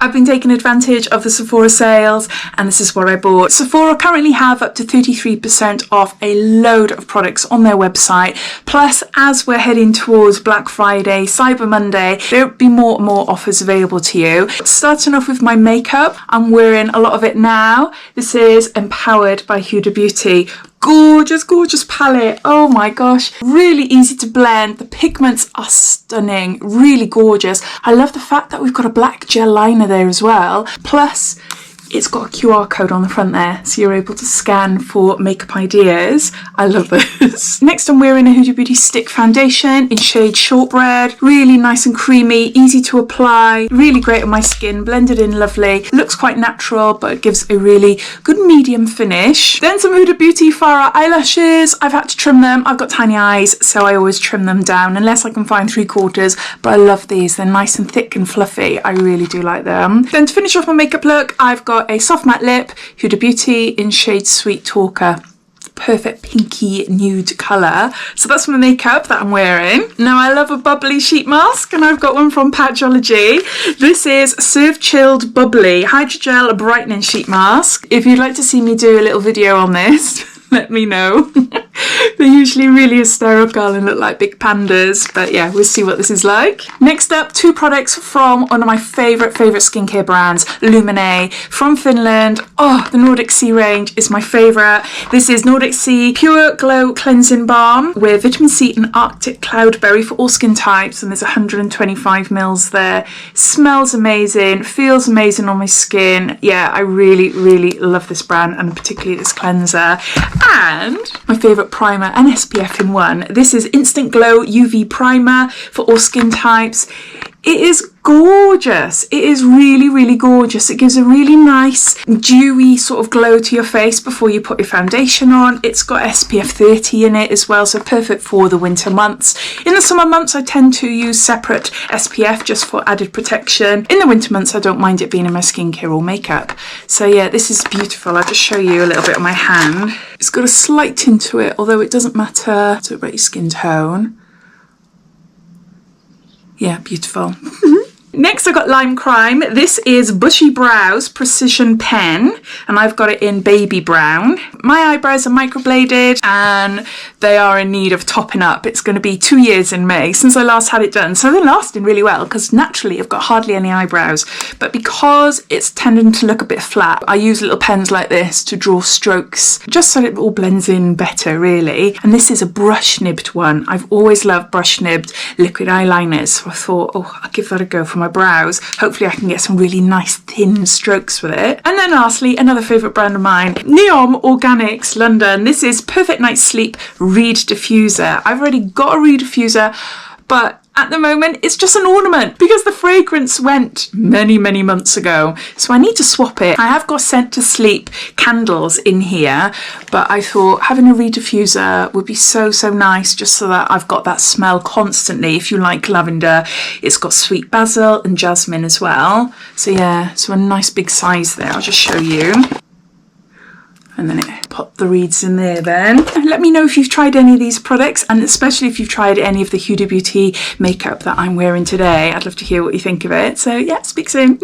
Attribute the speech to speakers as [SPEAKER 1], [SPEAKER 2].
[SPEAKER 1] I've been taking advantage of the Sephora sales and this is what I bought. Sephora currently have up to 33% off a load of products on their website. Plus, as we're heading towards Black Friday, Cyber Monday, there'll be more and more offers available to you. Starting off with my makeup, I'm wearing a lot of it now. This is Empowered by Huda Beauty. Gorgeous, gorgeous palette. Oh my gosh, really easy to blend. The pigments are stunning, really gorgeous. I love the fact that we've got a black gel liner there as well. Plus, it's got a QR code on the front there, so you're able to scan for makeup ideas. I love this. Next, I'm wearing a Huda Beauty Stick Foundation in shade Shortbread. Really nice and creamy, easy to apply, really great on my skin, blended in lovely. Looks quite natural, but it gives a really good medium finish. Then some Huda Beauty Farah eyelashes. I've had to trim them. I've got tiny eyes, so I always trim them down, unless I can find 3/4, but I love these. They're nice and thick and fluffy. I really do like them. Then to finish off my makeup look, I've got a soft matte lip, Huda Beauty in shade Sweet Talker. Perfect pinky nude colour. So that's my makeup that I'm wearing. Now I love a bubbly sheet mask and I've got one from Patchology. This is Serve Chilled Bubbly Hydrogel Brightening Sheet Mask. If you'd like to see me do a little video on this, let me know. They're usually really hysterical and look like big pandas, but yeah, we'll see what this is like. Next up, 2 products from one of my favourite skincare brands, Lumine from Finland. Oh, the Nordic Sea range is my favourite. This is Nordic Sea Pure Glow Cleansing Balm with vitamin C and Arctic Cloudberry for all skin types, and there's 125 mils there. Smells amazing, feels amazing on my skin. Yeah, I really, really love this brand and particularly this cleanser. And my favourite primer and SPF in one. This is Instant Glow UV Primer for all skin types. It is gorgeous. It is really, really gorgeous. It gives a really nice dewy sort of glow to your face before you put your foundation on. It's got SPF 30 in it as well, so perfect for the winter months. In the summer months, I tend to use separate SPF just for added protection. In the winter months, I don't mind it being in my skincare or makeup. So yeah, this is beautiful. I'll just show you a little bit on my hand. It's got a slight tint to it, although it doesn't matter. It's about your skin tone. Yeah, beautiful. Next I got Lime Crime. This is Bushy Brows Precision Pen and I've got it in baby brown. My eyebrows are microbladed and they are in need of topping up. It's going to be 2 years in May since I last had it done, so they're lasting really well because naturally I've got hardly any eyebrows, but because it's tending to look a bit flat, I use little pens like this to draw strokes just so it all blends in better really. And this is a brush nibbed one. I've always loved brush nibbed liquid eyeliners, so I thought, oh, I'll give that a go for my brows. Hopefully I can get some really nice thin strokes with it. And then lastly, another favourite brand of mine, Neom Organics London. This is Perfect Night's Sleep Reed Diffuser. I've already got a Reed Diffuser, but at the moment it's just an ornament because the fragrance went many months ago, so I need to swap it. I have got Scent to Sleep candles in here, but I thought having a Reed Diffuser would be so nice just so that I've got that smell constantly. If you like lavender, it's got sweet basil and jasmine as well. So yeah, so a nice big size there. I'll just show you. And then pop the reeds in there then. And let me know if you've tried any of these products, and especially if you've tried any of the Huda Beauty makeup that I'm wearing today. I'd love to hear what you think of it. So yeah, speak soon.